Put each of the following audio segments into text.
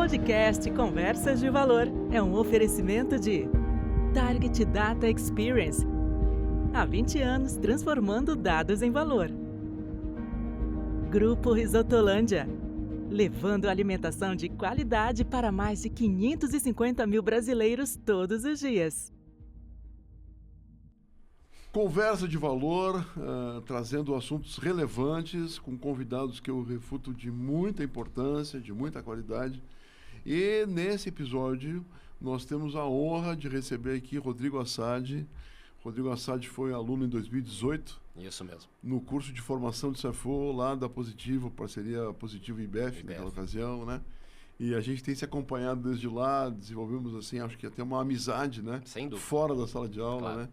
podcast Conversas de Valor é um oferecimento de Target Data Experience. Há 20 anos transformando dados em valor. Grupo Risotolândia, levando alimentação de qualidade para mais de 550 mil brasileiros todos os dias. Conversa de valor, trazendo assuntos relevantes, com convidados que eu refuto de muita importância, de muita qualidade. E nesse episódio, nós temos a honra de receber aqui Rodrigo Assad. Rodrigo Assad foi aluno em 2018. Isso mesmo. No curso de formação de CFO lá da Positivo, parceria Positivo e IBEF, naquela ocasião, né? E a gente tem se acompanhado desde lá, desenvolvemos, assim, acho que até uma amizade, né? Sem dúvida. Fora da sala de aula, Claro. né?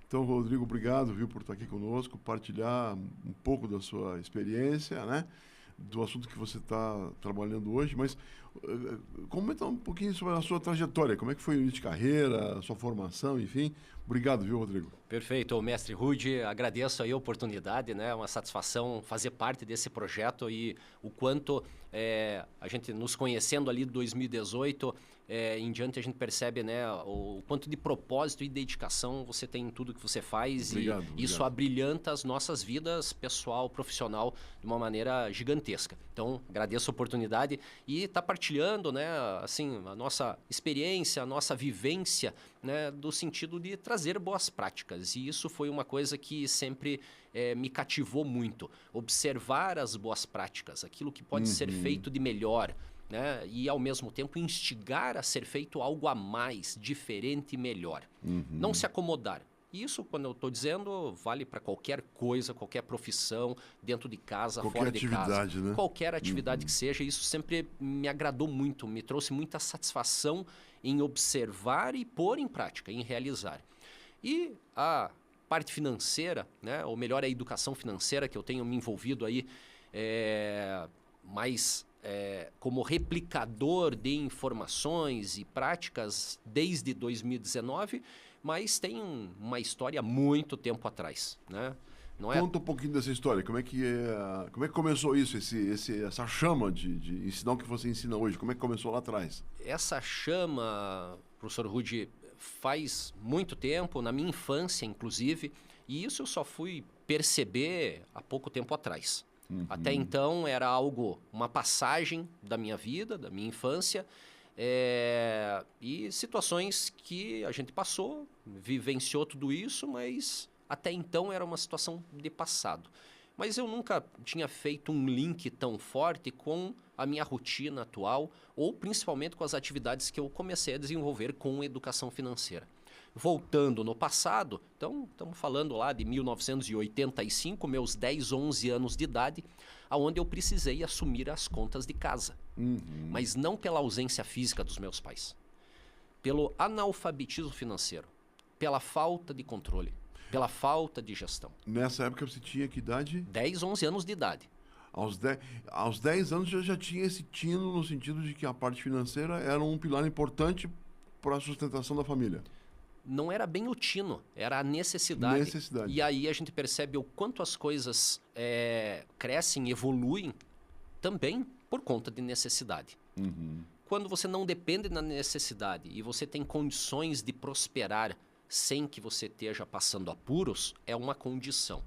Então, Rodrigo, obrigado, viu, por estar aqui conosco, partilhar um pouco da sua experiência, né? Do assunto que você está trabalhando hoje, mas comenta um pouquinho sobre a sua trajetória, como é que foi o início de carreira, a sua formação, enfim. Obrigado, viu, Rodrigo? Perfeito, mestre Rudy, agradeço aí a oportunidade, né? Uma satisfação fazer parte desse projeto e o quanto a gente nos conhecendo ali de 2018 em diante a gente percebe, né, o quanto de propósito e dedicação você tem em tudo que você faz. Obrigado, e isso abrilhanta as nossas vidas pessoal, profissional de uma maneira gigantesca. Então, agradeço a oportunidade e estar partilhando, né, assim, a nossa experiência, a nossa vivência, né, do sentido de trazer boas práticas. E isso foi uma coisa que sempre me cativou muito. Observar as boas práticas, aquilo que pode ser feito de melhor, né? E, ao mesmo tempo, instigar a ser feito algo a mais, diferente e melhor. Não se acomodar. Isso, quando eu estou dizendo, vale para qualquer coisa, qualquer profissão, dentro de casa, Qualquer fora de casa. atividade, né? Qualquer atividade que seja. Isso sempre me agradou muito, me trouxe muita satisfação em observar e pôr em prática, em realizar. E a parte financeira, né? Ou melhor, a educação financeira, que eu tenho me envolvido aí mais como replicador de informações e práticas desde 2019, mas tem uma história muito tempo atrás, né? Não é... Conta um pouquinho dessa história, como é que começou isso, essa chama de ensinar o que você ensina hoje, como é que começou lá atrás? Essa chama, professor Rudy, faz muito tempo, na minha infância inclusive, e isso eu só fui perceber há pouco tempo atrás. Até então era uma passagem da minha vida, da minha infância, e situações que a gente passou, vivenciou tudo isso, mas até então era uma situação de passado. Mas eu nunca tinha feito um link tão forte com a minha rotina atual, ou principalmente com as atividades que eu comecei a desenvolver com educação financeira. Voltando no passado, então estamos falando lá de 1985, meus 10, 11 anos de idade, onde eu precisei assumir as contas de casa. Mas não pela ausência física dos meus pais, pelo analfabetismo financeiro, pela falta de controle, pela falta de gestão. Nessa época você tinha que idade? 10, 11 anos de idade. Aos 10 anos já tinha esse tino no sentido de que a parte financeira era um pilar importante para a sustentação da família. Não era bem o tino, era a necessidade. E aí a gente percebe o quanto as coisas crescem, evoluem, também por conta de necessidade. Quando você não depende da necessidade e você tem condições de prosperar sem que você esteja passando apuros, é uma condição.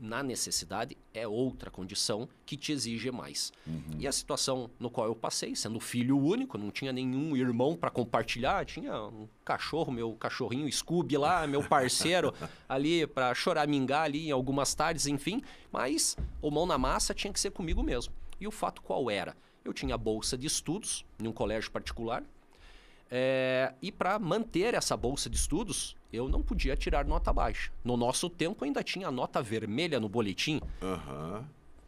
Na necessidade é outra condição que te exige mais. E a situação no qual eu passei, sendo filho único, não tinha nenhum irmão para compartilhar, tinha um cachorro, meu cachorrinho Scooby lá, meu parceiro ali para choramingar ali em algumas tardes, enfim, mas o mão na massa tinha que ser comigo mesmo. E o fato qual era? Eu tinha bolsa de estudos em um colégio particular, e para manter essa bolsa de estudos, eu não podia tirar nota baixa. No nosso tempo ainda tinha nota vermelha no boletim.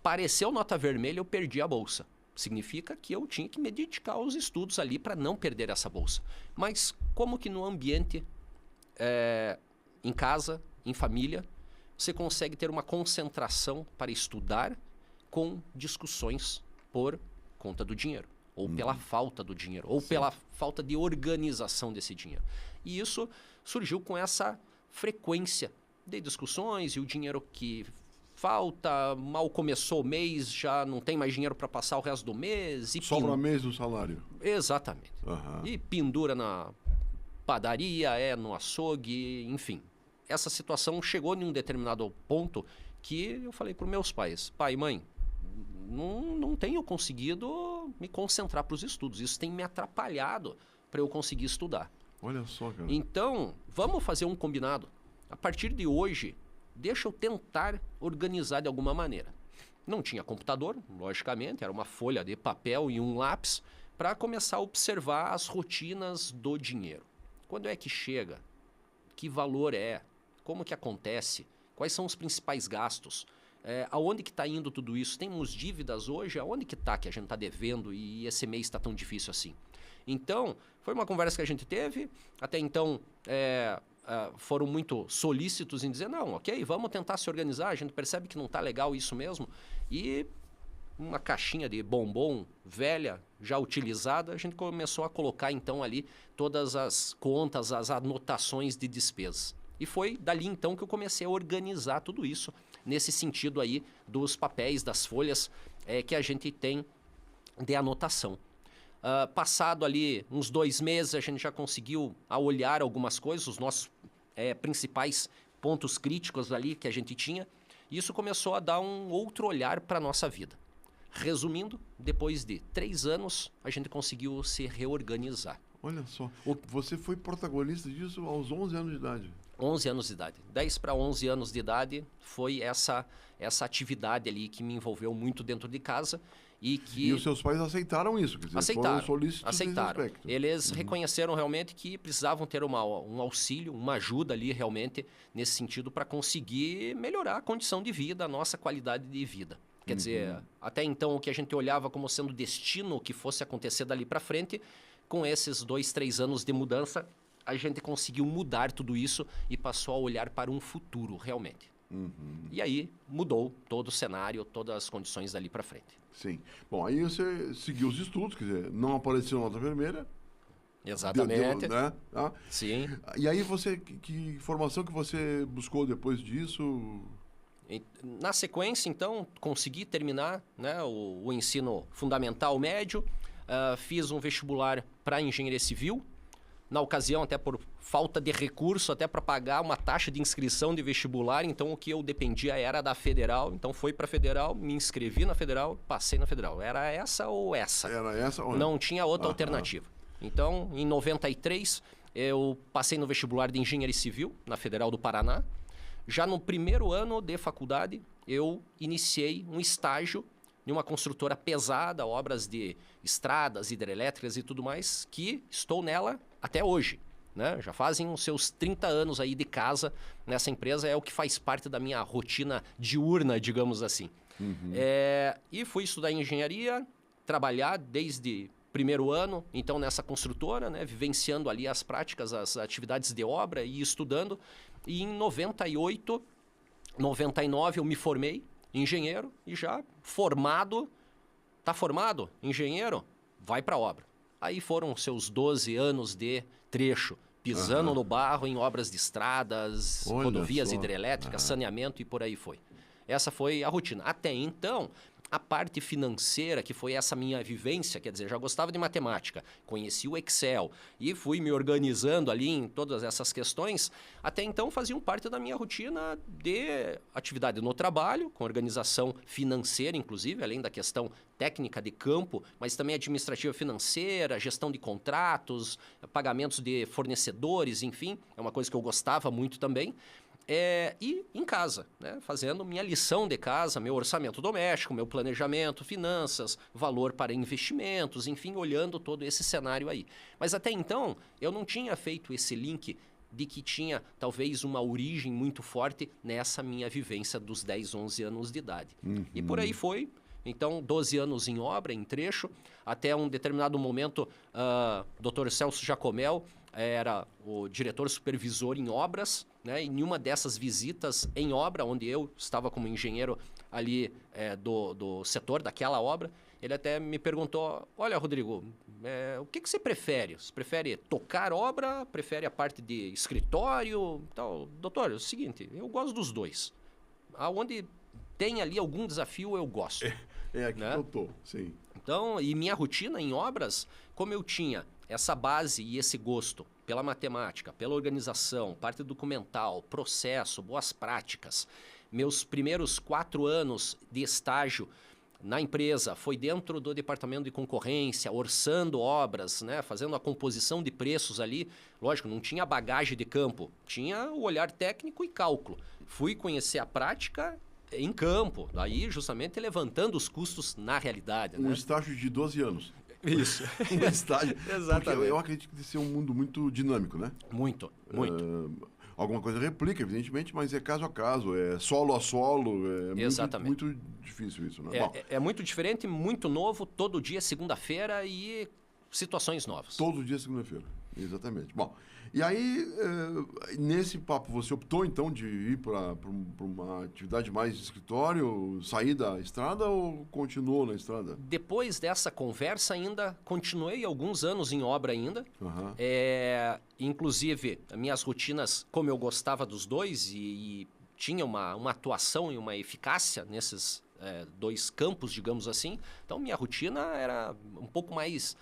Apareceu nota vermelha, eu perdi a bolsa. Significa que eu tinha que me dedicar aos estudos ali para não perder essa bolsa. Mas como que no ambiente, em casa, em família, você consegue ter uma concentração para estudar com discussões por conta do dinheiro? Ou pela falta do dinheiro, ou pela falta de organização desse dinheiro. E isso surgiu com essa frequência de discussões e o dinheiro que falta, mal começou o mês, já não tem mais dinheiro para passar o resto do mês. Sobra mês do salário. Exatamente. E pendura na padaria, no açougue, enfim. Essa situação chegou em um determinado ponto que eu falei para os meus pais, pai e mãe, não tenho conseguido me concentrar para os estudos. Isso tem me atrapalhado para eu conseguir estudar. Olha só, cara. Então, vamos fazer um combinado. A partir de hoje, deixa eu tentar organizar de alguma maneira. Não tinha computador, logicamente, era uma folha de papel e um lápis para começar a observar as rotinas do dinheiro. Quando é que chega? Que valor é? Como que acontece? Quais são os principais gastos? Aonde que está indo tudo isso? Temos dívidas hoje? Aonde que está que a gente está devendo e esse mês está tão difícil assim? Então, foi uma conversa que a gente teve. Até então, foram muito solícitos em dizer, não, ok, vamos tentar se organizar. A gente percebe que não está legal isso mesmo. E uma caixinha de bombom velha, já utilizada, a gente começou a colocar então ali todas as contas, as anotações de despesas. E foi dali então que eu comecei a organizar tudo isso, nesse sentido aí dos papéis, das folhas que a gente tem de anotação. Passado ali uns 2 meses, a gente já conseguiu olhar algumas coisas, os nossos principais pontos críticos ali que a gente tinha, e isso começou a dar um outro olhar para a nossa vida. Resumindo, depois de 3 anos, a gente conseguiu se reorganizar. Olha só, você foi protagonista disso aos 11 anos de idade. 11 anos de idade. 10 para 11 anos de idade foi essa atividade ali que me envolveu muito dentro de casa. E os seus pais aceitaram isso? Quer dizer, aceitaram. Foram solícitos Aceitaram. Nesse aspecto. Eles reconheceram realmente que precisavam ter um auxílio, uma ajuda ali realmente nesse sentido para conseguir melhorar a condição de vida, a nossa qualidade de vida. Quer dizer, até então o que a gente olhava como sendo destino que fosse acontecer dali para frente, com esses 2, 3 anos de mudança, a gente conseguiu mudar tudo isso e passou a olhar para um futuro realmente. E aí mudou todo o cenário, todas as condições dali para frente. Sim. Bom, aí você seguiu os estudos, quer dizer, não apareceu nota vermelha. Exatamente. Né? Sim. E aí que formação que você buscou depois disso? Na sequência, então, consegui terminar, né, o ensino fundamental médio, fiz um vestibular para engenharia civil, na ocasião até por falta de recurso, até para pagar uma taxa de inscrição de vestibular, então o que eu dependia era da federal, então fui para a federal, me inscrevi na federal, passei na federal. Era essa ou essa? Era essa ou não tinha outra alternativa. Então, em 93, eu passei no vestibular de engenharia civil, na Federal do Paraná. Já no primeiro ano de faculdade, eu iniciei um estágio em uma construtora pesada, obras de estradas, hidrelétricas e tudo mais, que estou nela até hoje. Né? Já fazem os seus 30 anos aí de casa nessa empresa, é o que faz parte da minha rotina diurna, digamos assim. E fui estudar engenharia, trabalhar desde primeiro ano, então nessa construtora, né, vivenciando ali as práticas, as atividades de obra e estudando. E em 98, 99 eu me formei engenheiro e já formado, tá formado engenheiro, vai para a obra. Aí foram seus 12 anos de trecho, pisando no barro em obras de estradas, rodovias hidrelétricas, saneamento e por aí foi. Essa foi a rotina. Até então, a parte financeira, que foi essa minha vivência, quer dizer, já gostava de matemática, conheci o Excel e fui me organizando ali em todas essas questões, até então faziam parte da minha rotina de atividade no trabalho, com organização financeira, inclusive, além da questão técnica de campo, mas também administrativa financeira, gestão de contratos, pagamentos de fornecedores, enfim, é uma coisa que eu gostava muito também. E em casa, né? Fazendo minha lição de casa, meu orçamento doméstico, meu planejamento, finanças, valor para investimentos, enfim, olhando todo esse cenário aí. Mas até então, eu não tinha feito esse link de que tinha talvez uma origem muito forte nessa minha vivência dos 10, 11 anos de idade. E por aí foi. Então, 12 anos em obra, em trecho, até um determinado momento, Dr. Celso Jacomel era o diretor supervisor em obras, né? Em uma dessas visitas em obra, onde eu estava como engenheiro ali do setor daquela obra, ele até me perguntou, olha, Rodrigo, o que você prefere? Você prefere tocar obra? Prefere a parte de escritório? Então, doutor, é o seguinte, eu gosto dos dois. Aonde tem ali algum desafio, eu gosto. É aqui, né, que eu tô, sim. Então, e minha rotina em obras, como eu tinha essa base e esse gosto pela matemática, pela organização, parte documental, processo, boas práticas, meus primeiros 4 anos de estágio na empresa foi dentro do departamento de concorrência, orçando obras, né, fazendo a composição de preços ali. Lógico, não tinha bagagem de campo, tinha o olhar técnico e cálculo. Fui conhecer a prática em campo, daí justamente levantando os custos na realidade. Um estágio de 12 anos. Isso. Um estágio. Exatamente. Porque eu acredito que deve ser um mundo muito dinâmico, né? Muito. Alguma coisa replica, evidentemente, mas é caso a caso, é solo a solo, muito difícil isso, né? É muito diferente, muito novo, todo dia segunda-feira e situações novas. Todo dia segunda-feira, exatamente. Bom, e aí, nesse papo, você optou então de ir para uma atividade mais de escritório, sair da estrada ou continuou na estrada? Depois dessa conversa ainda, continuei alguns anos em obra ainda. Uhum. Inclusive, minhas rotinas, como eu gostava dos dois e tinha uma atuação e uma eficácia nesses 2 campos, digamos assim, então minha rotina era um pouco mais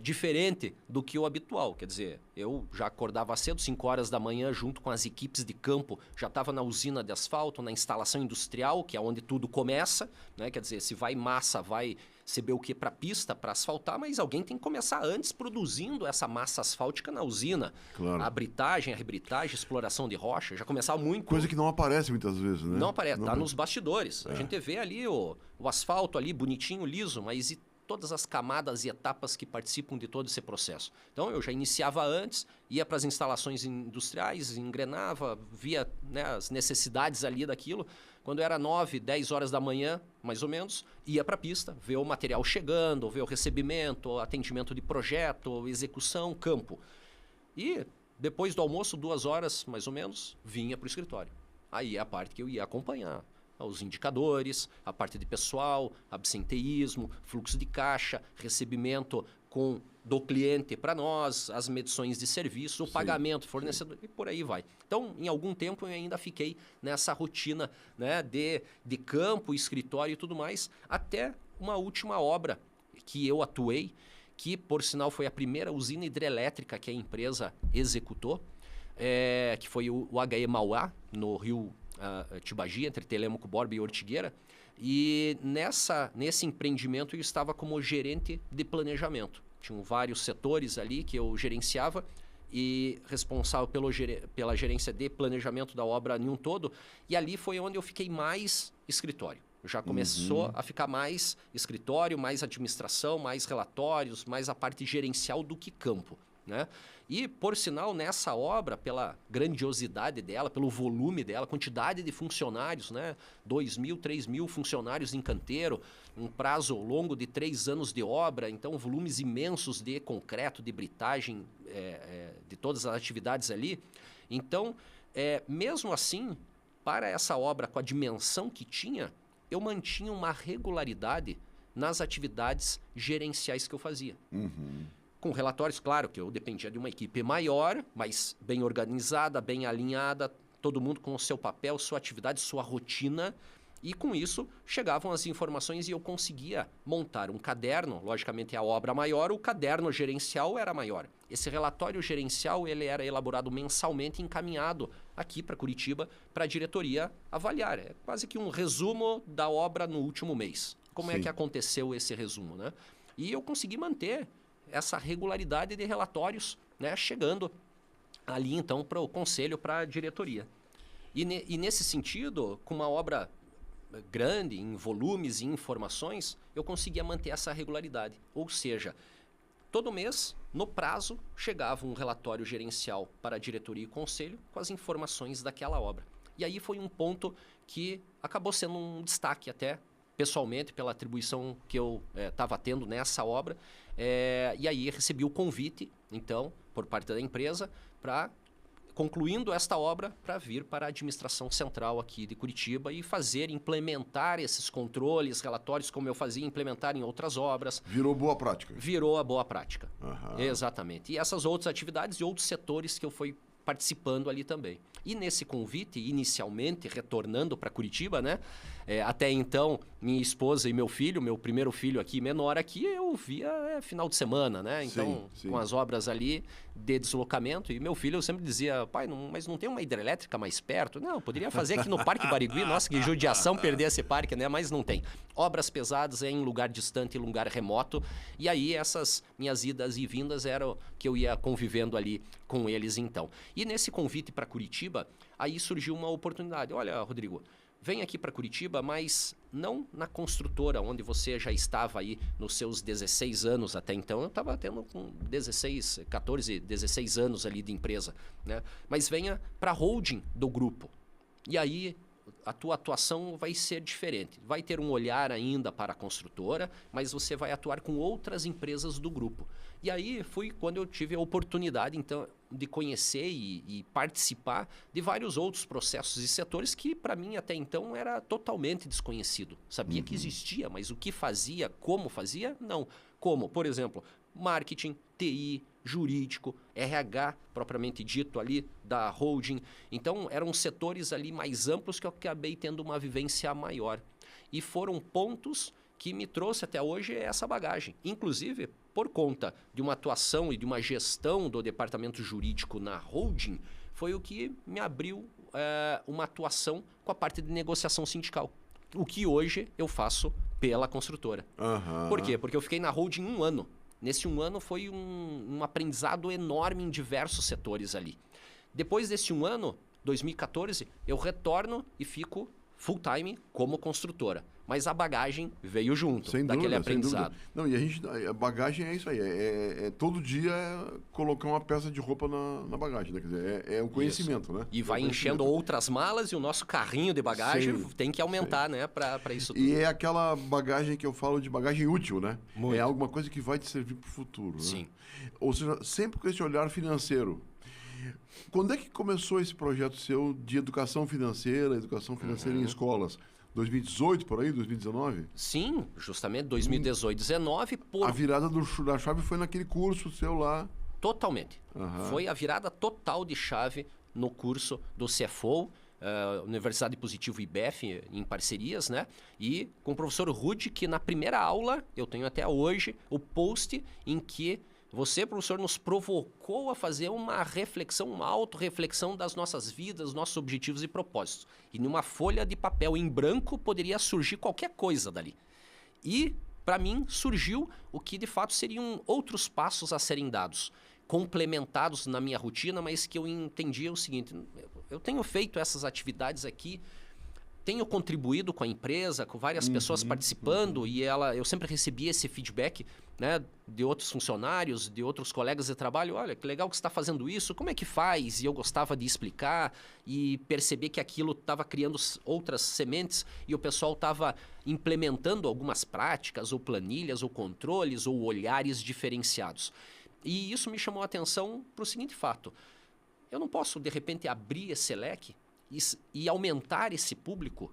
diferente do que o habitual. Quer dizer, eu já acordava cedo, 5 horas da manhã, junto com as equipes de campo, já estava na usina de asfalto, na instalação industrial, que é onde tudo começa, né? Quer dizer, se vai massa, vai CB o que para pista, para asfaltar, mas alguém tem que começar antes produzindo essa massa asfáltica na usina. Claro. A britagem, a rebritagem, exploração de rocha, já começava muito... Coisa que não aparece muitas vezes, né? Não aparece, está nos bastidores. A gente vê ali o asfalto ali bonitinho, liso, mas e todas as camadas e etapas que participam de todo esse processo. Então, eu já iniciava antes, ia para as instalações industriais, engrenava, via, né, as necessidades ali daquilo. Quando era 9, 10 horas da manhã, mais ou menos, ia para a pista, ver o material chegando, ver o recebimento, atendimento de projeto, execução, campo. E, depois do almoço, 2 horas, mais ou menos, vinha para o escritório. Aí é a parte que eu ia acompanhar. Os indicadores, a parte de pessoal, absenteísmo, fluxo de caixa, recebimento do cliente para nós, as medições de serviço, o pagamento, fornecedor, e por aí vai. Então, em algum tempo, eu ainda fiquei nessa rotina, né, de campo, escritório e tudo mais, até uma última obra que eu atuei, que, por sinal, foi a primeira usina hidrelétrica que a empresa executou, que foi o HE Mauá, no Rio Tibagi, entre Telêmaco, Borba e Ortigueira. E nesse empreendimento eu estava como gerente de planejamento. Tinham vários setores ali que eu gerenciava e responsável pela gerência de planejamento da obra em um todo. E ali foi onde eu fiquei mais escritório. Já começou a ficar mais escritório, mais administração, mais relatórios, mais a parte gerencial do que campo, né? E, por sinal, nessa obra, pela grandiosidade dela, pelo volume dela, quantidade de funcionários, né? 2.000, 3.000 funcionários em canteiro, um prazo longo de 3 anos de obra, então volumes imensos de concreto, de britagem, de todas as atividades ali. Então, mesmo assim, para essa obra, com a dimensão que tinha, eu mantinha uma regularidade nas atividades gerenciais que eu fazia. Uhum. Com relatórios, claro, que eu dependia de uma equipe maior, mas bem organizada, bem alinhada, todo mundo com o seu papel, sua atividade, sua rotina. E com isso, chegavam as informações e eu conseguia montar um caderno. Logicamente, a obra maior, o caderno gerencial era maior. Esse relatório gerencial ele era elaborado mensalmente e encaminhado aqui para Curitiba, para a diretoria avaliar. É quase que um resumo da obra no último mês. Como é que aconteceu esse resumo, né? E eu consegui manter essa regularidade de relatórios, né, chegando ali então para o conselho, para a diretoria. E nesse sentido, com uma obra grande, em volumes e informações, eu conseguia manter essa regularidade. Ou seja, todo mês, no prazo, chegava um relatório gerencial para a diretoria e conselho com as informações daquela obra. E aí foi um ponto que acabou sendo um destaque até, pessoalmente, pela atribuição que eu estava tendo nessa obra. E aí recebi o convite, então, por parte da empresa, para, concluindo esta obra, para vir para a administração central aqui de Curitiba e implementar esses controles, relatórios, como eu fazia, implementar em outras obras. Virou boa prática. Virou a boa prática. Uhum. Exatamente. E essas outras atividades e outros setores que eu fui participando ali também. E nesse convite, inicialmente, retornando para Curitiba, né? Até então, minha esposa e meu primeiro filho aqui, menor aqui, eu via final de semana, né? Então, sim. com as obras ali de deslocamento. E meu filho, eu sempre dizia, pai, mas não tem uma hidrelétrica mais perto? Não, poderia fazer aqui no Parque Barigui. Nossa, que judiação perder esse parque, né? Mas não tem. Obras pesadas em lugar distante, em lugar remoto. E aí, essas minhas idas e vindas eram que eu ia convivendo ali com eles, então. E nesse convite para Curitiba, aí surgiu uma oportunidade. Olha, Rodrigo, vem aqui para Curitiba, mas não na construtora, onde você já estava aí nos seus 16 anos até então. Eu estava tendo com 14, 16 anos ali de empresa, né? Mas venha para a holding do grupo. E aí a tua atuação vai ser diferente. Vai ter um olhar ainda para a construtora, mas você vai atuar com outras empresas do grupo. E aí foi quando eu tive a oportunidade, então, de conhecer e participar de vários outros processos e setores que, para mim, até então, era totalmente desconhecido. Sabia que existia, mas o que fazia, como fazia, não. Como, por exemplo, marketing, TI, jurídico, RH, propriamente dito ali, da holding. Então, eram setores ali mais amplos que eu acabei tendo uma vivência maior. E foram pontos que me trouxe até hoje essa bagagem. Inclusive, por conta de uma atuação e de uma gestão do departamento jurídico na holding, foi o que me abriu uma atuação com a parte de negociação sindical. O que hoje eu faço pela construtora. Uhum. Por quê? Porque eu fiquei na holding 1 ano. Nesse 1 ano foi um aprendizado enorme em diversos setores ali. Depois desse 1 ano, 2014, eu retorno e fico full time como construtora. Mas a bagagem veio junto daquele aprendizado. Não, e a bagagem é isso aí. Todo dia colocar uma peça de roupa na bagagem. Né? Quer dizer, é o conhecimento, isso. Né? E vai enchendo outras malas e o nosso carrinho de bagagem tem que aumentar, né? Para isso tudo. E é aquela bagagem que eu falo de bagagem útil, né? Muito. É alguma coisa que vai te servir para o futuro. Sim. Né? Ou seja, sempre com esse olhar financeiro. Quando é que começou esse projeto seu de educação financeira em escolas? 2018, por aí? 2019? Sim, justamente 2018, 2019. A virada da chave foi naquele curso seu lá? Totalmente. Foi a virada total de chave no curso do CFO, Universidade Positivo IBEF, em parcerias, né? E com o professor Rudy, que na primeira aula, eu tenho até hoje, o post em que você, professor, nos provocou a fazer uma reflexão, uma autorreflexão das nossas vidas, nossos objetivos e propósitos. E numa folha de papel em branco poderia surgir qualquer coisa dali. E, para mim, surgiu o que de fato seriam outros passos a serem dados, complementados na minha rotina, mas que eu entendia o seguinte: eu tenho feito essas atividades aqui, tenho contribuído com a empresa, com várias pessoas participando, e eu sempre recebi esse feedback, né, de outros funcionários, de outros colegas de trabalho. Olha, que legal que você está fazendo isso, como é que faz? E eu gostava de explicar e perceber que aquilo estava criando outras sementes e o pessoal estava implementando algumas práticas, ou planilhas, ou controles, ou olhares diferenciados. E isso me chamou a atenção para o seguinte fato: eu não posso, de repente, abrir esse leque e aumentar esse público?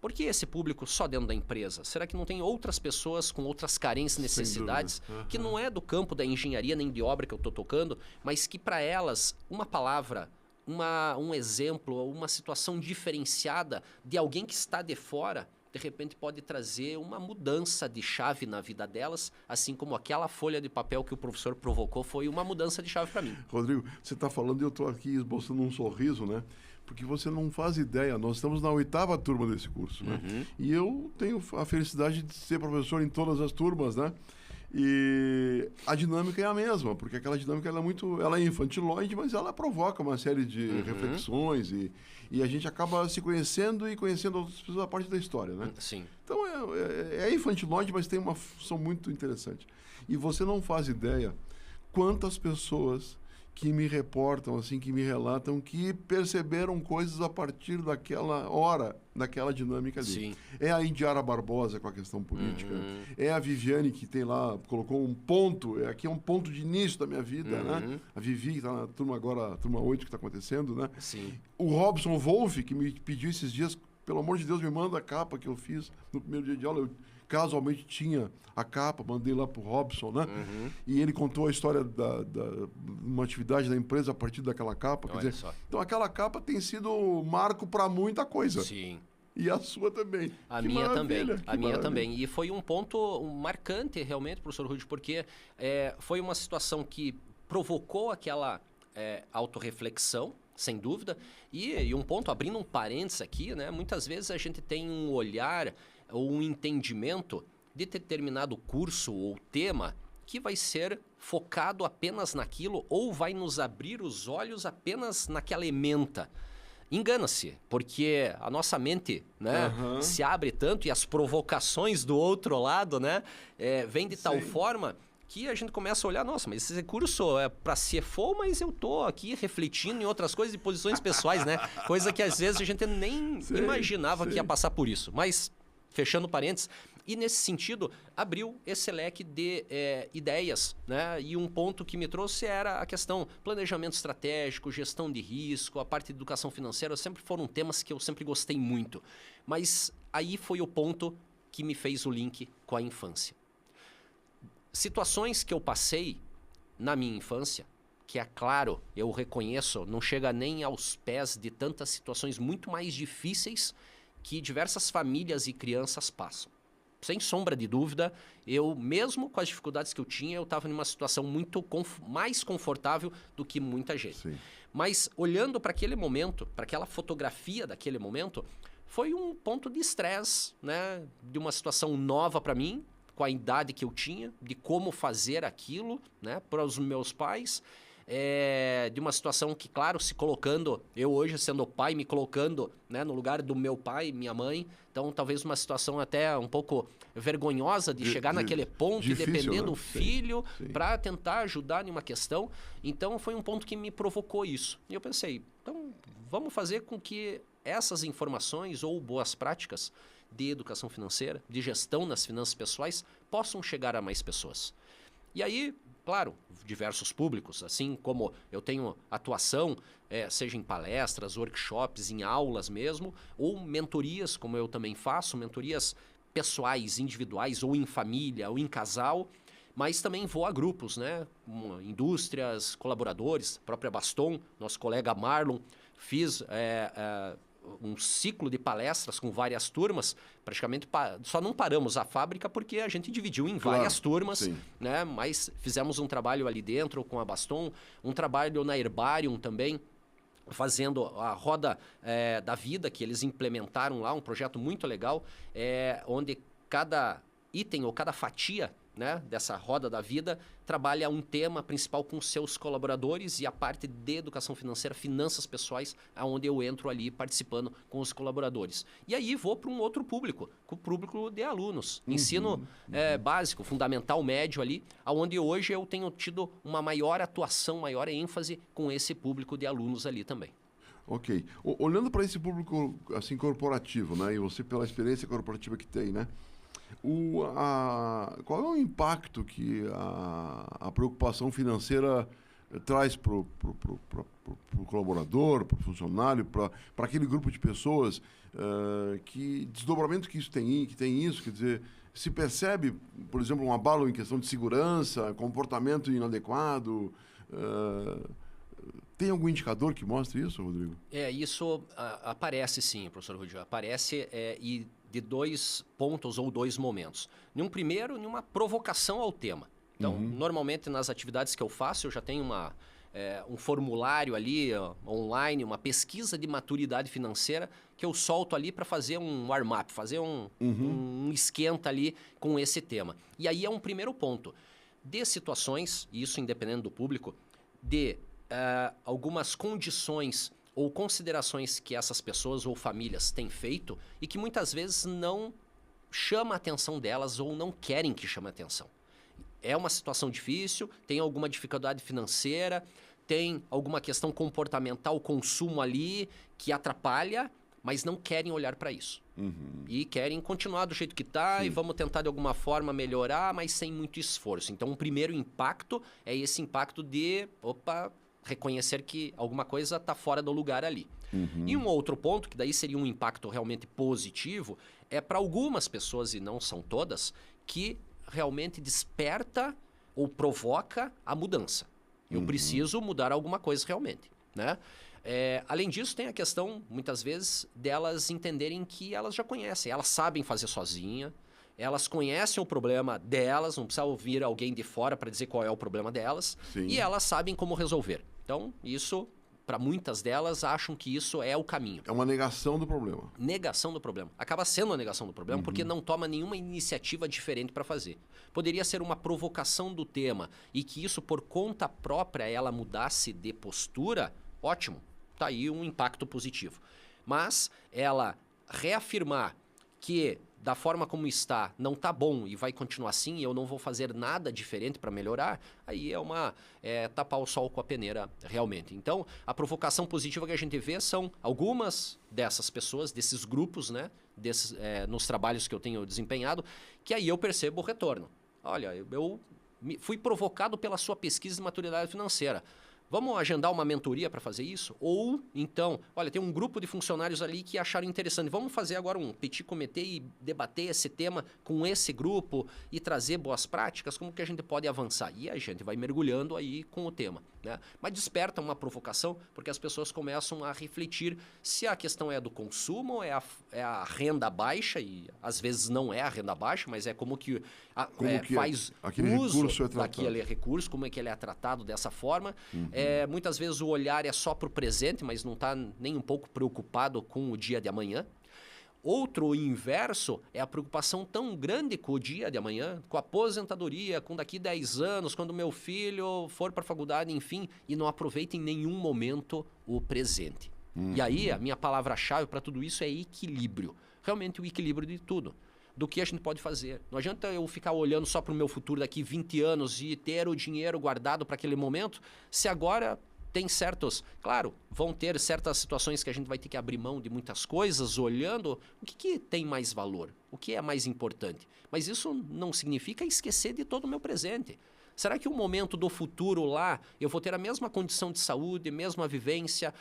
Por que esse público só dentro da empresa? Será que não tem outras pessoas com outras carências, necessidades, que não é do campo da engenharia nem de obra que eu estou tocando, mas que para elas uma palavra, um exemplo, uma situação diferenciada de alguém que está de fora, de repente pode trazer uma mudança de chave na vida delas, assim como aquela folha de papel que o professor provocou foi uma mudança de chave para mim. Rodrigo, você está falando e eu estou aqui esboçando um sorriso, né? Porque você não faz ideia, nós estamos na 8ª turma desse curso, né? E eu tenho a felicidade de ser professor em todas as turmas, né? E a dinâmica é a mesma, porque aquela dinâmica ela é infantiloide, mas ela provoca uma série de reflexões e a gente acaba se conhecendo e conhecendo outras pessoas a partir da história, né? Sim. Então é infantiloide, mas tem uma função muito interessante. E você não faz ideia quantas pessoas que me reportam, assim, que me relatam, que perceberam coisas a partir daquela hora, daquela dinâmica ali. Sim. É a Indiara Barbosa com a questão política, é a Viviane que tem lá, colocou um ponto, aqui é um ponto de início da minha vida, né? A Vivi, que está na turma agora, a turma 8 que está acontecendo, né? Sim. O Robson Wolff, que me pediu esses dias pelo amor de Deus, me manda a capa que eu fiz no primeiro dia de aula. Eu casualmente tinha a capa, mandei lá pro Robson, né? E ele contou a história de uma atividade da empresa a partir daquela capa. Quer dizer, então aquela capa tem sido marco para muita coisa. Sim. E a sua também. A minha também. A minha também. E foi um ponto marcante, realmente, professor Rudy, porque foi uma situação que provocou aquela autorreflexão, sem dúvida. E um ponto, abrindo um parênteses aqui, né? Muitas vezes a gente tem um olhar ou um entendimento de determinado curso ou tema que vai ser focado apenas naquilo ou vai nos abrir os olhos apenas naquela ementa. Engana-se, porque a nossa mente, né, se abre tanto e as provocações do outro lado, né, vêm de tal forma que a gente começa a olhar, nossa, mas esse curso é para CFO, mas eu tô aqui refletindo em outras coisas e posições pessoais, né? Coisa que às vezes a gente nem imaginava que ia passar por isso. Mas, fechando parênteses, e nesse sentido, abriu esse leque de ideias, né? E um ponto que me trouxe era a questão planejamento estratégico, gestão de risco, a parte de educação financeira, sempre foram temas que eu sempre gostei muito. Mas aí foi o ponto que me fez o link com a infância. Situações que eu passei na minha infância, que é claro, eu reconheço, não chega nem aos pés de tantas situações muito mais difíceis que diversas famílias e crianças passam. Sem sombra de dúvida, eu mesmo com as dificuldades que eu tinha, eu estava numa situação muito mais confortável do que muita gente. Sim. Mas olhando para aquele momento, para aquela fotografia daquele momento, foi um ponto de estresse, né? De uma situação nova para mim, com a idade que eu tinha, de como fazer aquilo, né? Para os meus pais. De uma situação que, claro, se colocando, eu hoje sendo pai, me colocando, né, no lugar do meu pai, minha mãe, então talvez uma situação até um pouco vergonhosa de chegar naquele ponto difícil, e depender do filho para tentar ajudar em uma questão. Então foi um ponto que me provocou isso. E eu pensei, então vamos fazer com que essas informações ou boas práticas de educação financeira, de gestão nas finanças pessoais, possam chegar a mais pessoas. E aí, claro, diversos públicos, assim como eu tenho atuação, seja em palestras, workshops, em aulas mesmo, ou mentorias, como eu também faço, mentorias pessoais, individuais, ou em família, ou em casal, mas também vou a grupos, né? Indústrias, colaboradores, própria Baston, nosso colega Marlon, fiz um ciclo de palestras com várias turmas, praticamente só não paramos a fábrica porque a gente dividiu em várias turmas, né? Mas fizemos um trabalho ali dentro com a Baston, um trabalho na Herbarium também, fazendo a roda da vida que eles implementaram lá, um projeto muito legal, onde cada item ou cada fatia, né, dessa roda da vida trabalha um tema principal com seus colaboradores e a parte de educação financeira, finanças pessoais, onde eu entro ali participando com os colaboradores. E aí vou para um outro público, com o público de alunos. Ensino básico, fundamental, médio ali, onde hoje eu tenho tido uma maior atuação, maior ênfase com esse público de alunos ali também. Ok. Olhando para esse público assim corporativo, né, e você pela experiência corporativa que tem, né, qual é o impacto que a preocupação financeira traz para o colaborador, para o funcionário, para aquele grupo de pessoas, que desdobramento que isso que tem isso, quer dizer, se percebe, por exemplo, um abalo em questão de segurança, comportamento inadequado, tem algum indicador que mostre isso, Rodrigo? Isso aparece sim, professor Rodrigo, aparece e de dois pontos ou dois momentos. Num primeiro, numa provocação ao tema. Então, normalmente nas atividades que eu faço, eu já tenho um formulário ali online, uma pesquisa de maturidade financeira que eu solto ali para fazer um warm-up, fazer um esquenta ali com esse tema. E aí é um primeiro ponto. De situações, isso independente do público, de algumas condições ou considerações que essas pessoas ou famílias têm feito e que muitas vezes não chama a atenção delas ou não querem que chame a atenção. É uma situação difícil, tem alguma dificuldade financeira, tem alguma questão comportamental, consumo ali, que atrapalha, mas não querem olhar para isso. E querem continuar do jeito que está e vamos tentar de alguma forma melhorar, mas sem muito esforço. Então, o primeiro impacto é esse impacto de, reconhecer que alguma coisa está fora do lugar ali. E um outro ponto, que daí seria um impacto realmente positivo, é para algumas pessoas, e não são todas, que realmente desperta ou provoca a mudança. Eu preciso mudar alguma coisa realmente, né? Além disso, tem a questão, muitas vezes, delas entenderem que elas já conhecem, elas sabem fazer sozinha, elas conhecem o problema delas, não precisa ouvir alguém de fora para dizer qual é o problema delas, e elas sabem como resolver. Então, isso, para muitas delas, acham que isso é o caminho. É uma negação do problema. Negação do problema. Acaba sendo uma negação do problema porque não toma nenhuma iniciativa diferente para fazer. Poderia ser uma provocação do tema e que isso, por conta própria, ela mudasse de postura, ótimo. Está aí um impacto positivo. Mas ela reafirmar que da forma como está não está bom e vai continuar assim e eu não vou fazer nada diferente para melhorar, aí é tapar o sol com a peneira realmente. Então, a provocação positiva que a gente vê são algumas dessas pessoas, desses grupos, né, nos trabalhos que eu tenho desempenhado, que aí eu percebo o retorno. Olha, eu fui provocado pela sua pesquisa de maturidade financeira. Vamos agendar uma mentoria para fazer isso? Ou, então, olha, tem um grupo de funcionários ali que acharam interessante. Vamos fazer agora um petit comitê e debater esse tema com esse grupo e trazer boas práticas? Como que a gente pode avançar? E a gente vai mergulhando aí com o tema, né? Mas desperta uma provocação porque as pessoas começam a refletir se a questão é do consumo ou é a renda baixa, e às vezes não é a renda baixa, mas é como que faz uso daquele recurso, como é que ele é tratado dessa forma. Muitas vezes o olhar é só para o presente, mas não está nem um pouco preocupado com o dia de amanhã. Outro inverso é a preocupação tão grande com o dia de amanhã, com a aposentadoria, com daqui 10 anos, quando meu filho for para a faculdade, enfim, e não aproveita em nenhum momento o presente. E aí, a minha palavra-chave para tudo isso é equilíbrio. Realmente o equilíbrio de tudo. Do que a gente pode fazer. Não adianta eu ficar olhando só para o meu futuro daqui 20 anos e ter o dinheiro guardado para aquele momento, se agora tem certos... Claro, vão ter certas situações que a gente vai ter que abrir mão de muitas coisas, olhando o que tem mais valor, o que é mais importante. Mas isso não significa esquecer de todo o meu presente. Será que o momento do futuro lá, eu vou ter a mesma condição de saúde, mesma vivência,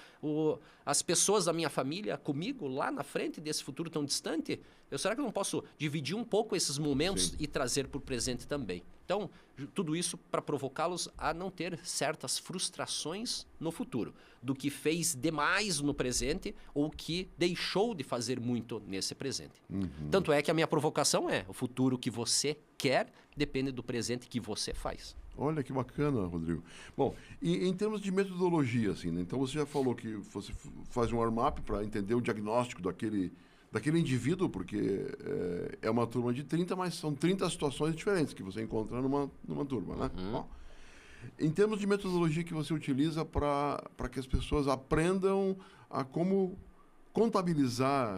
as pessoas da minha família comigo lá na frente desse futuro tão distante? Será que eu não posso dividir um pouco esses momentos e trazer para o presente também? Então, tudo isso para provocá-los a não ter certas frustrações no futuro, do que fez demais no presente ou que deixou de fazer muito nesse presente. Tanto é que a minha provocação é: o futuro que você quer depende do presente que você faz. Olha que bacana, Rodrigo. Bom, e em termos de metodologia, assim, né? Então você já falou que você faz um warm-up para entender o diagnóstico daquele indivíduo, porque é uma turma de 30, mas são 30 situações diferentes que você encontra numa turma, né? Bom, em termos de metodologia que você utiliza para que as pessoas aprendam a como contabilizar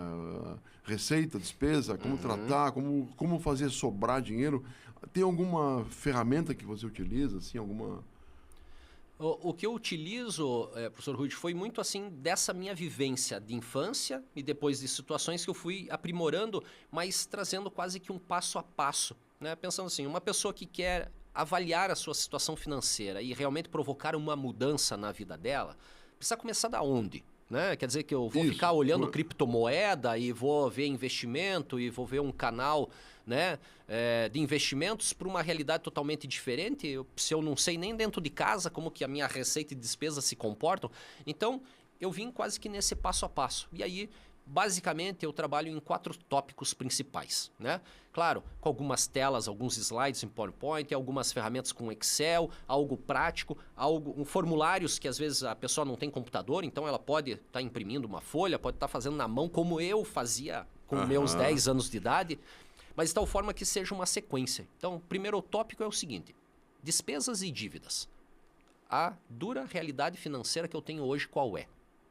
receita, despesa, como tratar, como fazer sobrar dinheiro, tem alguma ferramenta que você utiliza, assim, alguma... O que eu utilizo, professor Rudy, foi muito assim dessa minha vivência de infância e depois de situações que eu fui aprimorando, mas trazendo quase que um passo a passo, né? Pensando assim, uma pessoa que quer avaliar a sua situação financeira e realmente provocar uma mudança na vida dela, precisa começar da onde? Né? Quer dizer que eu vou ficar olhando criptomoeda e vou ver investimento e vou ver um canal, né, de investimentos para uma realidade totalmente diferente, se eu não sei nem dentro de casa como que a minha receita e despesa se comportam. Então, eu vim quase que nesse passo a passo. E aí, basicamente, eu trabalho em 4 tópicos principais, né? Claro, com algumas telas, alguns slides em PowerPoint, algumas ferramentas com Excel, algo prático, formulários que às vezes a pessoa não tem computador, então ela pode estar imprimindo uma folha, pode estar fazendo na mão, como eu fazia com meus 10 anos de idade, mas de tal forma que seja uma sequência. Então, o primeiro tópico é o seguinte: despesas e dívidas. A dura realidade financeira que eu tenho hoje, qual é?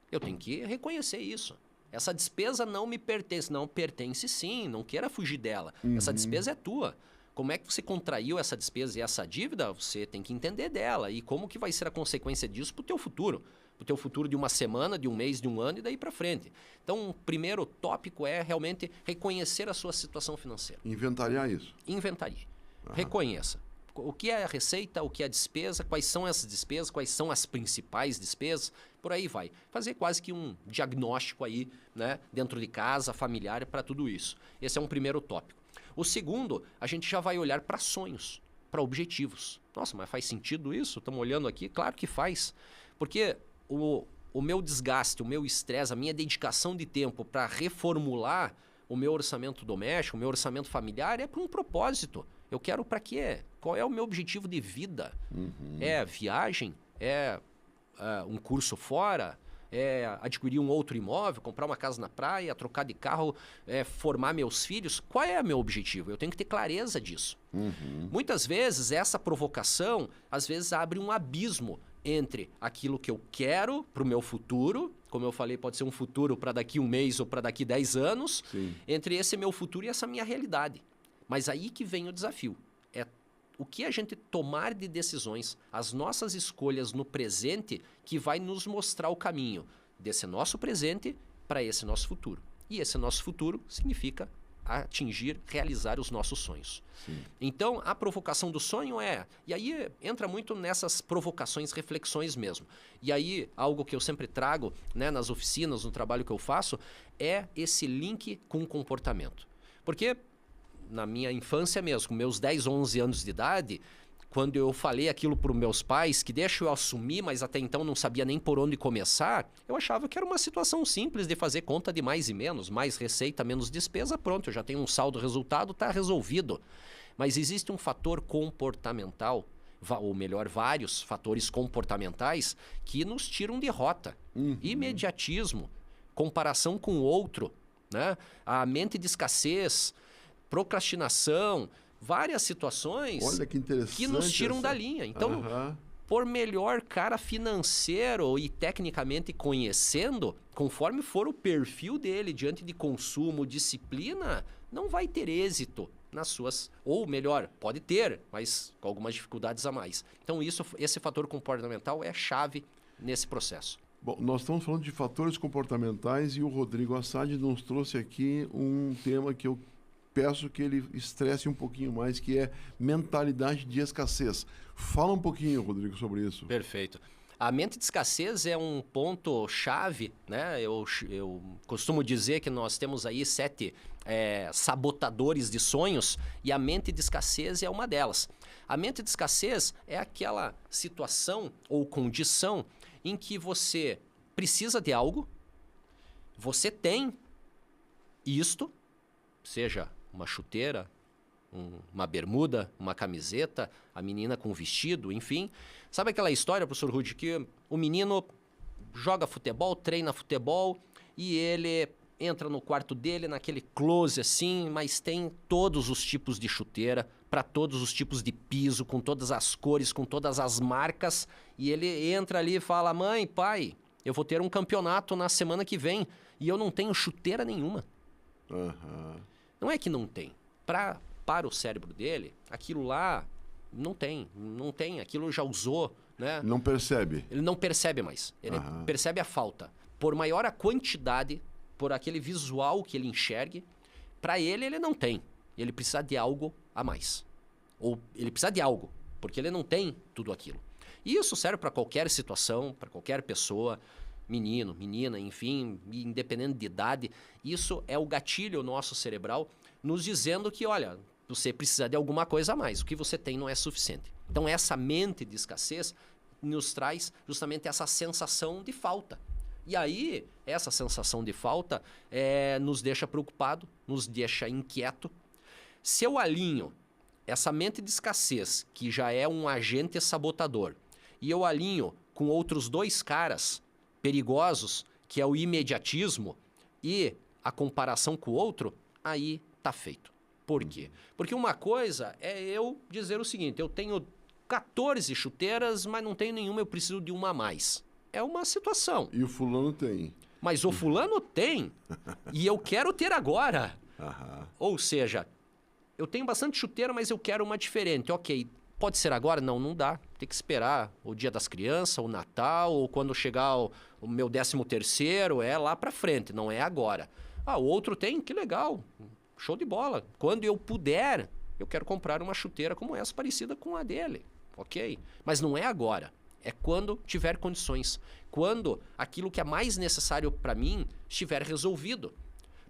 Eu tenho que reconhecer isso. Essa despesa não me pertence. Não, pertence sim, não queira fugir dela. Essa despesa é tua. Como é que você contraiu essa despesa e essa dívida? Você tem que entender dela. E como que vai ser a consequência disso para o teu futuro? Para o teu futuro de uma semana, de um mês, de um ano e daí para frente. Então, o primeiro tópico é realmente reconhecer a sua situação financeira. Inventariar isso. Inventarie. Reconheça. O que é a receita, o que é a despesa, quais são essas despesas, quais são as principais despesas, por aí vai. Fazer quase que um diagnóstico aí, né, dentro de casa, familiar, para tudo isso. Esse é um primeiro tópico. O segundo, a gente já vai olhar para sonhos, para objetivos. Nossa, mas faz sentido isso? Estamos olhando aqui? Claro que faz. Porque o meu desgaste, o meu estresse, a minha dedicação de tempo para reformular o meu orçamento doméstico, o meu orçamento familiar é para um propósito. Eu quero para quê? Qual é o meu objetivo de vida? É viagem? É um curso fora? É adquirir um outro imóvel? Comprar uma casa na praia? Trocar de carro? Formar meus filhos? Qual é o meu objetivo? Eu tenho que ter clareza disso. Muitas vezes, essa provocação, às vezes, abre um abismo entre aquilo que eu quero para o meu futuro, como eu falei, pode ser um futuro para daqui 1 mês ou para daqui 10 anos, Sim. entre esse meu futuro e essa minha realidade. Mas aí que vem o desafio. É o que a gente tomar de decisões, as nossas escolhas no presente, que vai nos mostrar o caminho desse nosso presente para esse nosso futuro. E esse nosso futuro significa atingir, realizar os nossos sonhos. Sim. Então, a provocação do sonho e aí entra muito nessas provocações, reflexões mesmo. E aí, algo que eu sempre trago, né, nas oficinas, no trabalho que eu faço, é esse link com o comportamento. Porque na minha infância mesmo, com meus 10, 11 anos de idade, quando eu falei aquilo para os meus pais, que deixa eu assumir, mas até então não sabia nem por onde começar, eu achava que era uma situação simples de fazer conta de mais e menos, mais receita, menos despesa, pronto, eu já tenho um saldo resultado, está resolvido. Mas existe um fator comportamental, ou melhor, vários fatores comportamentais que nos tiram de rota. Imediatismo, comparação com o outro, né? A mente de escassez, procrastinação, várias situações que nos tiram da linha. Então, por melhor cara financeiro e tecnicamente conhecendo, conforme for o perfil dele diante de consumo, disciplina, não vai ter êxito nas suas... Ou melhor, pode ter, mas com algumas dificuldades a mais. Então, esse fator comportamental é chave nesse processo. Bom, nós estamos falando de fatores comportamentais e o Rodrigo Assad nos trouxe aqui um tema que eu peço que ele estresse um pouquinho mais, que é mentalidade de escassez. Fala um pouquinho, Rodrigo, sobre isso. Perfeito. A mente de escassez é um ponto-chave, né? Eu costumo dizer que nós temos aí 7 sabotadores de sonhos e a mente de escassez é uma delas. A mente de escassez é aquela situação ou condição em que você precisa de algo, você tem isto, seja uma chuteira, uma bermuda, uma camiseta, a menina com vestido, enfim. Sabe aquela história, professor Rudy, que o menino joga futebol, treina futebol e ele entra no quarto dele, naquele close assim, mas tem todos os tipos de chuteira, para todos os tipos de piso, com todas as cores, com todas as marcas, e ele entra ali e fala: mãe, pai, eu vou ter um campeonato na semana que vem e eu não tenho chuteira nenhuma. Não é que não tem. Para o cérebro dele, aquilo lá não tem, aquilo já usou, né? Não percebe. Ele não percebe mais, ele percebe a falta. Por maior a quantidade, por aquele visual que ele enxergue, para ele não tem. Ele precisa de algo a mais. Ou ele precisa de algo, porque ele não tem tudo aquilo. E isso serve para qualquer situação, para qualquer pessoa, menino, menina, enfim, independente de idade. Isso é o gatilho nosso cerebral nos dizendo que, olha, você precisa de alguma coisa a mais. O que você tem não é suficiente. Então, essa mente de escassez nos traz justamente essa sensação de falta. E aí, essa sensação de falta nos deixa preocupado, nos deixa inquieto. Se eu alinho essa mente de escassez, que já é um agente sabotador, e eu alinho com outros 2 caras perigosos, que é o imediatismo e a comparação com o outro, aí tá feito. Por quê? Porque uma coisa é eu dizer o seguinte: eu tenho 14 chuteiras, mas não tenho nenhuma, eu preciso de uma a mais. É uma situação. E o fulano tem. Mas o fulano tem, e eu quero ter agora. Ou seja, eu tenho bastante chuteira, mas eu quero uma diferente. Ok, pode ser agora? Não dá. Tem que esperar o Dia das Crianças, o Natal, ou quando chegar o meu 13º, é lá pra frente, não é agora. O outro tem? Que legal. Show de bola. Quando eu puder, eu quero comprar uma chuteira como essa, parecida com a dele, ok? Mas não é agora, é quando tiver condições, quando aquilo que é mais necessário para mim estiver resolvido.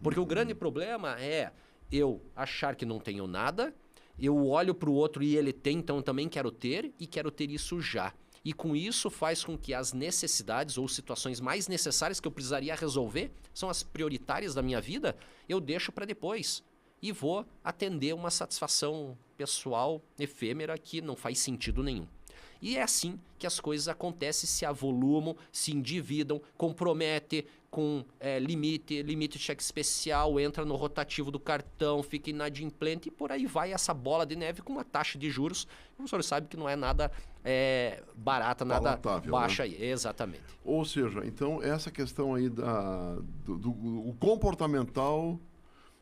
Porque o grande problema é eu achar que não tenho nada, eu olho para o outro e ele tem, então eu também quero ter e quero ter isso já. E com isso faz com que as necessidades ou situações mais necessárias que eu precisaria resolver, são as prioritárias da minha vida, eu deixo para depois. E vou atender uma satisfação pessoal efêmera que não faz sentido nenhum. E é assim que as coisas acontecem, se avolumam, se endividam, compromete com limite de cheque especial, entra no rotativo do cartão, fica inadimplente e por aí vai essa bola de neve com uma taxa de juros. O senhor sabe que não é nada barata, nada baixa aí. Exatamente. Ou seja, então essa questão aí do comportamental,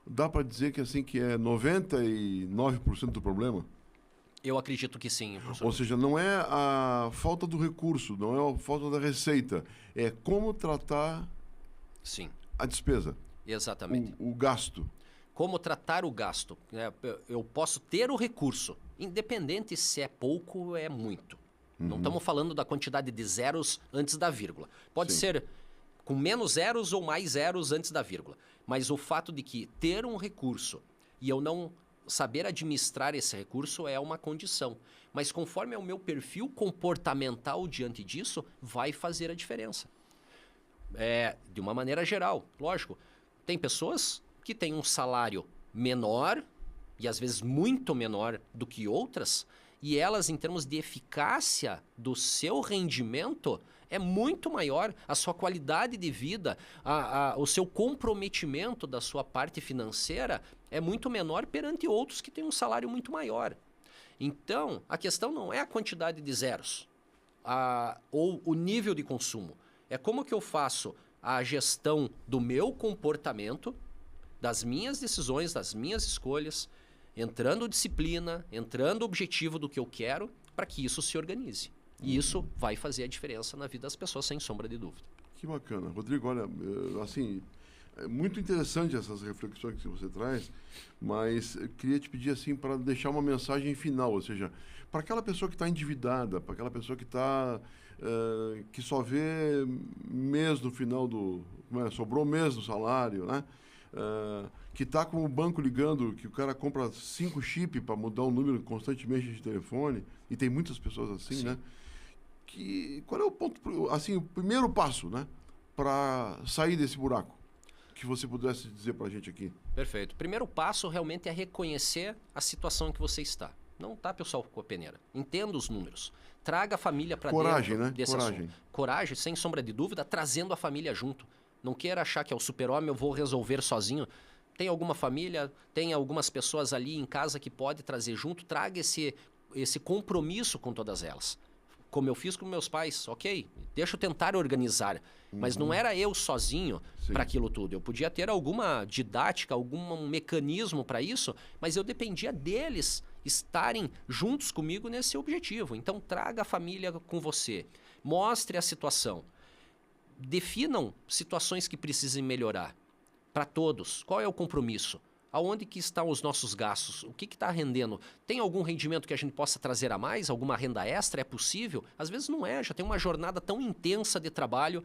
dá para dizer que assim que é 99% do problema? Eu acredito que sim, professor. Ou seja, não é a falta do recurso, não é a falta da receita, é como tratar a despesa. Exatamente. O gasto. Como tratar o gasto. Eu posso ter o recurso, independente se é pouco ou é muito. Não estamos falando da quantidade de zeros antes da vírgula. Pode ser com menos zeros ou mais zeros antes da vírgula. Mas o fato de que ter um recurso e eu não saber administrar esse recurso é uma condição. Mas conforme é o meu perfil comportamental diante disso, vai fazer a diferença. De uma maneira geral, lógico. Tem pessoas que têm um salário menor, e às vezes muito menor do que outras, e elas, em termos de eficácia do seu rendimento, é muito maior, a sua qualidade de vida, o seu comprometimento da sua parte financeira é muito menor perante outros que têm um salário muito maior. Então, a questão não é a quantidade de zeros ou o nível de consumo. É como que eu faço a gestão do meu comportamento, das minhas decisões, das minhas escolhas, entrando disciplina, entrando objetivo do que eu quero, para que isso se organize. E isso vai fazer a diferença na vida das pessoas, sem sombra de dúvida. Que bacana. Rodrigo, olha, assim, é muito interessante essas reflexões que você traz, mas eu queria te pedir, assim, para deixar uma mensagem final, ou seja, para aquela pessoa que está endividada, para aquela pessoa que está, que só vê mês no final sobrou mês no salário, né? Que está com o banco ligando, que o cara compra 5 chips para mudar o número constantemente de telefone, e tem muitas pessoas assim, né? Qual é o ponto, assim, o primeiro passo, né, para sair desse buraco? Que você pudesse dizer para a gente aqui. Perfeito. O primeiro passo realmente é reconhecer a situação em que você está. Não tá, pessoal, com a peneira. Entenda os números. Traga a família para dentro desse assunto. Coragem, sem sombra de dúvida, trazendo a família junto. Não queira achar que é o super-homem, eu vou resolver sozinho. Tem alguma família, tem algumas pessoas ali em casa que pode trazer junto. Traga esse compromisso com todas elas. Como eu fiz com meus pais, ok, deixa eu tentar organizar. Mas não era eu sozinho para aquilo tudo. Eu podia ter alguma didática, algum mecanismo para isso, mas eu dependia deles estarem juntos comigo nesse objetivo. Então, traga a família com você. Mostre a situação. Definam situações que precisem melhorar para todos. Qual é o compromisso? Aonde que estão os nossos gastos? O que está rendendo? Tem algum rendimento que a gente possa trazer a mais? Alguma renda extra? É possível? Às vezes não é. Já tem uma jornada tão intensa de trabalho,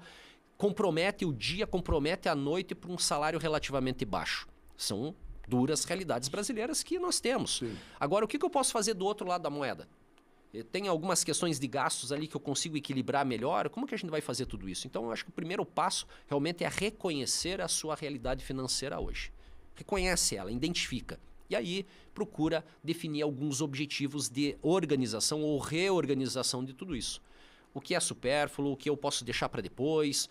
compromete o dia, compromete a noite para um salário relativamente baixo. São duras realidades brasileiras que nós temos. Sim. Agora, o que eu posso fazer do outro lado da moeda? Tem algumas questões de gastos ali que eu consigo equilibrar melhor. Como que a gente vai fazer tudo isso? Então, eu acho que o primeiro passo realmente é reconhecer a sua realidade financeira hoje. Reconhece ela, identifica. E aí, procura definir alguns objetivos de organização ou reorganização de tudo isso. O que é supérfluo, o que eu posso deixar para depois,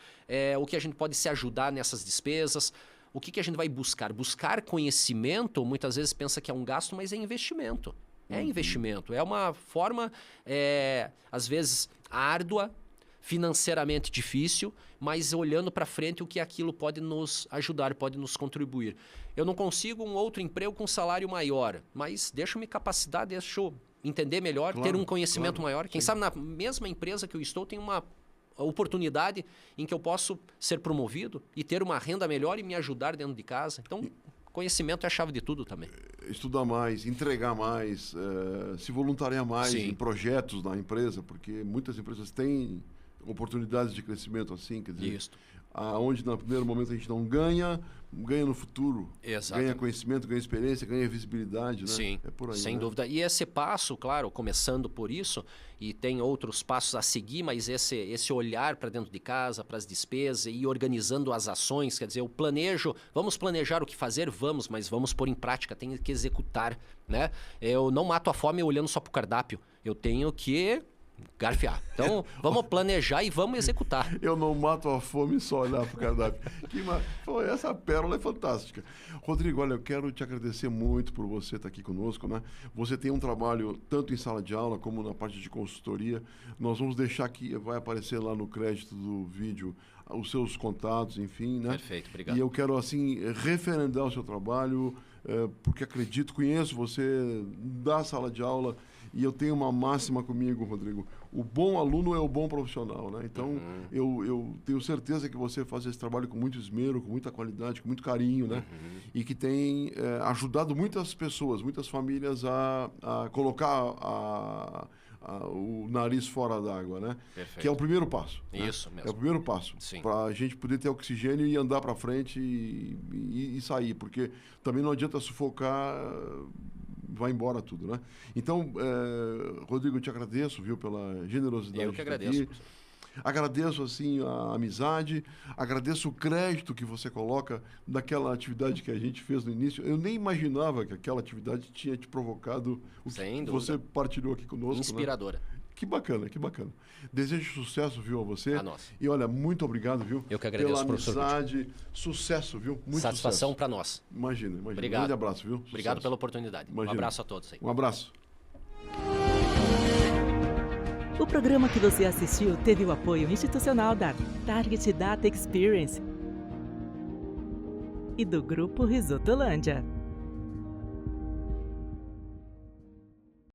o que a gente pode se ajudar nessas despesas, o que a gente vai buscar. Buscar conhecimento, muitas vezes pensa que é um gasto, mas é investimento. É investimento, é uma forma, às vezes, árdua, financeiramente difícil, mas olhando para frente o que aquilo pode nos ajudar, pode nos contribuir. Eu não consigo um outro emprego com salário maior, mas deixa eu me capacitar, deixa eu entender melhor, ter um conhecimento maior. Quem sabe na mesma empresa que eu estou tem uma oportunidade em que eu posso ser promovido e ter uma renda melhor e me ajudar dentro de casa. Então, conhecimento é a chave de tudo também. estudar mais, entregar mais, se voluntariar mais em projetos na empresa, porque muitas empresas têm oportunidades de crescimento assim, quer dizer, aonde no primeiro momento a gente não ganha no futuro. Exatamente. Ganha conhecimento, ganha experiência, ganha visibilidade, né? Sim, é por aí, sem dúvida. E esse passo, claro, começando por isso, e tem outros passos a seguir, mas esse olhar para dentro de casa, para as despesas e organizando as ações, quer dizer, eu planejo, vamos planejar o que fazer, vamos, mas vamos pôr em prática, tem que executar, né? Eu não mato a fome olhando só para o cardápio, eu tenho que garfiar. Então, vamos planejar e vamos executar. Eu não mato a fome só olhar para o cardápio. Pô, essa pérola é fantástica. Rodrigo, olha, eu quero te agradecer muito por você estar aqui conosco, né? Você tem um trabalho tanto em sala de aula como na parte de consultoria. Nós vamos deixar aqui, vai aparecer lá no crédito do vídeo os seus contatos, enfim, né? Perfeito, obrigado. E eu quero, assim, referendar o seu trabalho, porque acredito, conheço você da sala de aula. E eu tenho uma máxima comigo, Rodrigo. O bom aluno é o bom profissional, né? Então, eu tenho certeza que você faz esse trabalho com muito esmero, com muita qualidade, com muito carinho, né? E que tem ajudado muitas pessoas, muitas famílias a colocar o nariz fora d'água, né? Perfeito. Que é o primeiro passo. Isso né? mesmo. É o primeiro passo. Para a gente poder ter oxigênio e andar para frente e sair. Porque também não adianta sufocar... vai embora tudo, né? Então, Rodrigo, eu te agradeço, viu, pela generosidade. Eu que agradeço. Aqui. Agradeço, assim, a amizade, agradeço o crédito que você coloca daquela atividade que a gente fez no início. Eu nem imaginava que aquela atividade tinha te provocado o que você partilhou aqui conosco. Inspiradora. Né? Que bacana, que bacana. Desejo sucesso, viu, a você. A nós. E olha, muito obrigado, viu? Eu que agradeço, professor. Pela amizade, sucesso, viu? Muito satisfação para nós. Imagina. Obrigado. Um grande abraço, viu? Obrigado pela oportunidade. Imagina. Um abraço a todos aí. Um abraço. O programa que você assistiu teve o apoio institucional da Target Data Experience e do Grupo Risotolândia.